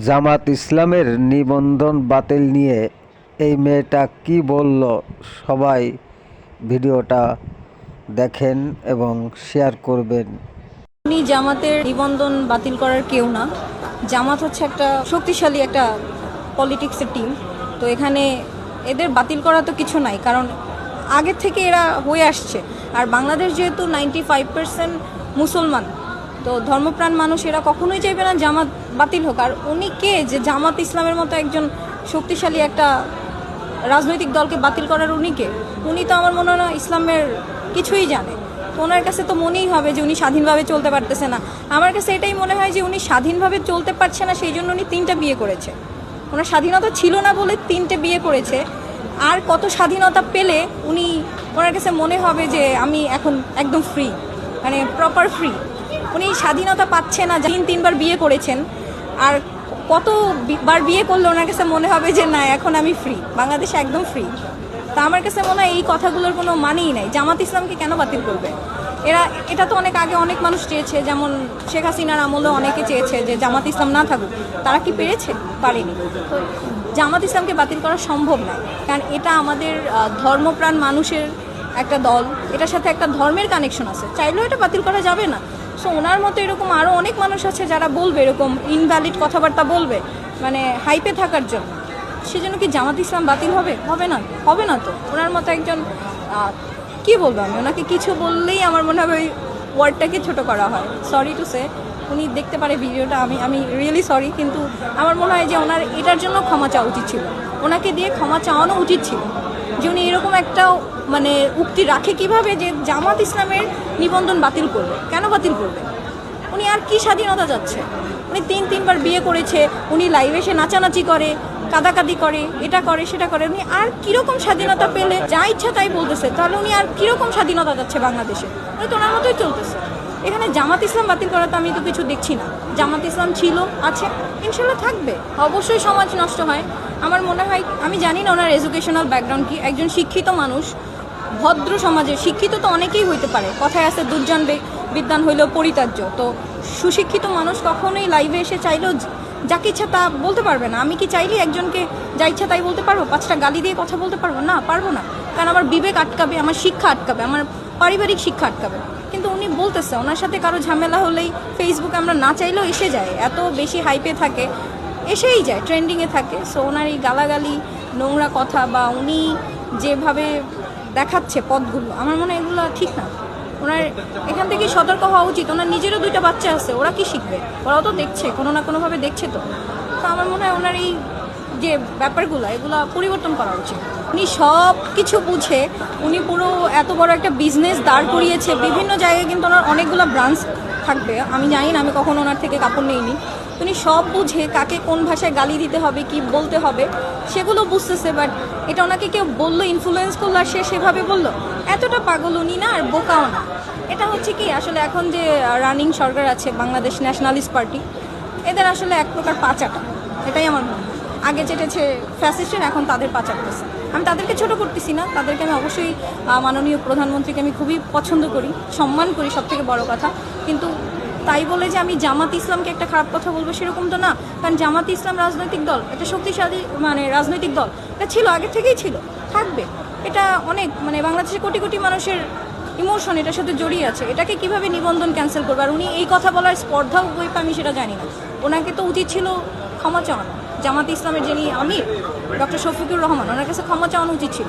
জামাত ইসলামের নিবন্ধন বাতিল নিয়ে এই মেয়েটা কি বলল, সবাই ভিডিওটা দেখেন এবং শেয়ার করবেন। উনি জামাতের নিবন্ধন বাতিল করার কেউ না। জামাত হচ্ছে একটা শক্তিশালী একটা পলিটিক্সের টিম। তো এখানে এদের বাতিল করা তো কিছু নাই, কারণ আগের থেকে এরা হয়ে আসছে। আর বাংলাদেশ যেহেতু 95% মুসলমান, তো ধর্মপ্রাণ মানুষ, এরা কখনোই চাইবে না জামাত বাতিল হোক। আর উনি কে যে জামাত ইসলামের মতো একজন শক্তিশালী একটা রাজনৈতিক দলকে বাতিল করার? উনি তো আমার মনে হয় না ইসলামের কিছুই জানে। তো ওনার কাছে তো মনেই হবে যে উনি স্বাধীনভাবে চলতে পারতেছে না। আমার কাছে এটাই মনে হয় যে উনি স্বাধীনভাবে চলতে পারছে না, সেই জন্য উনি 3টা বিয়ে করেছে। ওনার স্বাধীনতা ছিল না বলে 3টে বিয়ে করেছে। আর কত স্বাধীনতা পেলে উনি, ওনার কাছে মনে হবে যে আমি এখন একদম ফ্রি, মানে প্রপার ফ্রি। উনি স্বাধীনতা পাচ্ছে না, 3বার বিয়ে করেছেন। আর কতবার বিয়ে করলে ওনার কাছে মনে হবে যে না, এখন আমি ফ্রি, বাংলাদেশে একদম ফ্রি। তা আমার কাছে মনে হয় এই কথাগুলোর কোনো মানেই নাই। জামাত ইসলামকে কেন বাতিল করবে? এটা তো অনেক আগে অনেক মানুষ চেয়েছে, যেমন শেখ হাসিনার আমলেও অনেকে চেয়েছে যে জামাত ইসলাম না থাকুক। তারা কি পেরেছে? পারেনি। তো জামাত ইসলামকে বাতিল করা সম্ভব নয়, কারণ এটা আমাদের ধর্মপ্রাণ মানুষের একটা দল, এটার সাথে একটা ধর্মের কানেকশন আছে, চাইলেও এটা বাতিল করা যাবে না। সো ওনার মতো এরকম আরও অনেক মানুষ আছে যারা বলবে এরকম ইনভ্যালিড কথাবার্তা বলবে, মানে হাইপে থাকার জন্য। সেজন্য কি জামাত ইসলাম বাতিল হবে? হবে না তো। ওনার মতো একজন, কি বলবো আমি, ওনাকে কিছু বললেই আমার মনে হবে ওই ওয়ার্ডটাকে ছোট করা হয়। সরি টু সে, উনি দেখতে পারে ভিডিওটা, আমি রিয়েলি সরি, কিন্তু আমার মনে হয় যে ওনার এটার জন্য ক্ষমা চাওয়া উচিত ছিল, ওনাকে দিয়ে ক্ষমা চাওয়ানো উচিত ছিল। যে উনি এরকম একটা মানে উক্তি রাখে কিভাবে যে জামাত ইসলামের নিবন্ধন বাতিল করবে? কেন বাতিল করবে? উনি আর কি স্বাধীনতা যাচ্ছে? উনি 3বার বিয়ে করেছে, উনি লাইভে এসে নাচানাচি করে, কাদাকাদি করে, এটা করে সেটা করে। উনি আর কীরকম স্বাধীনতা পেলে যা ইচ্ছা তাই বলতেছে? তাহলে উনি আর কীরকম স্বাধীনতা যাচ্ছে বাংলাদেশে? উনি তো ওনার মতোই চলতেছে। এখানে জামাত ইসলাম বাতিল করা তো আমি তো কিছু দেখছি না। জামাত ইসলাম ছিল, আছে, ইনশাল্লাহ থাকবে। অবশ্যই সমাজ নষ্ট হয়। আমার মনে হয়, আমি জানি না ওনার এডুকেশনাল ব্যাকগ্রাউন্ড কি। একজন শিক্ষিত মানুষ, ভদ্র সমাজে শিক্ষিত তো অনেকেই হইতে পারে, কথায় আছে দুর্জন বিদ্বান হইলেও পরিত্যাজ্য। তো সুশিক্ষিত মানুষ কখনোই লাইভে এসে চাইলেও যাকে ইচ্ছা তা বলতে পারবে না। আমি কি চাইলে একজনকে যা ইচ্ছা তাই বলতে পারবো? 5টা গালি দিয়ে কথা বলতে পারবো না? পারবো না, কারণ আমার বিবেক আটকাবে, আমার শিক্ষা আটকাবে, আমার পারিবারিক শিক্ষা আটকাবে। কিন্তু উনি বলতেছে, ওনার সাথে কারো ঝামেলা হলেই ফেসবুকে আমরা না চাইলেও এসে যায়, এত বেশি হাইপে থাকে, এসেই যায়, ট্রেন্ডিংয়ে থাকে। সো ওনার এই গালাগালি, নোংরা কথা, বা উনি যেভাবে দেখাচ্ছে পথগুলো, আমার মনে হয় এগুলো ঠিক না। ওনার এখান থেকে সতর্ক হওয়া উচিত। ওনার নিজেরও 2টা বাচ্চা আছে, ওরা কি শিখবে? ওরাও তো দেখছে, কোনো না কোনোভাবে দেখছে। তো আমার মনে হয় ওনার এই যে ব্যাপারগুলো, এগুলো পরিবর্তন করা উচিত। উনি সব কিছু বুঝে, উনি পুরো এত বড় একটা বিজনেস দাঁড় করিয়েছে। বিভিন্ন জায়গায় কিন্তু ওনার অনেকগুলো ব্রাঞ্চ থাকবে, আমি জানি না, আমি কখনো ওনার থেকে কাপড় নেইনি। উনি সব বুঝে কাকে কোন ভাষায় গালি দিতে হবে, কি বলতে হবে, সেগুলো বুঝতেছে। বাট এটা ওনাকে কেউ বললো, ইনফ্লুয়েন্স করলো, আর সে সেভাবে বললো। এতটা পাগল উনি না, আর বোকাও না। এটা হচ্ছে কি, আসলে এখন যে রানিং সরকার আছে বাংলাদেশ ন্যাশনালিস্ট পার্টি, এদের আসলে এক প্রকার পাচাটা, এটাই আমার মনে হয়। আগে চেটেছে ফ্যাসিস্টের, এখন তাদের পাচারতেছে। আমি তাদেরকে ছোট করতেছি না, তাদেরকে আমি অবশ্যই, মাননীয় প্রধানমন্ত্রীকে আমি খুবই পছন্দ করি, সম্মান করি, সবথেকে বড় কথা। কিন্তু তাই বলে যে আমি জামাত ইসলামকে একটা খারাপ কথা বলবো সেরকম তো না। কারণ জামাত ইসলাম রাজনৈতিক দল, একটা শক্তিশালী মানে রাজনৈতিক দল, এটা ছিল, আগে থেকেই ছিল, থাকবে। এটা অনেক মানে বাংলাদেশের কোটি কোটি মানুষের ইমোশন এটার সাথে জড়িয়ে আছে। এটাকে কিভাবে নিবন্ধন ক্যান্সেল করবে? আর উনি এই কথা বলার স্পর্ধাও বই আমি সেটা জানি না। ওনাকে তো উচিত ছিল ক্ষমা চাওয়ানো। জামাত ইসলামের যিনি আমির, ডক্টর শফিকুর রহমান, ওনার কাছে ক্ষমা চাওয়ানো উচিত ছিল।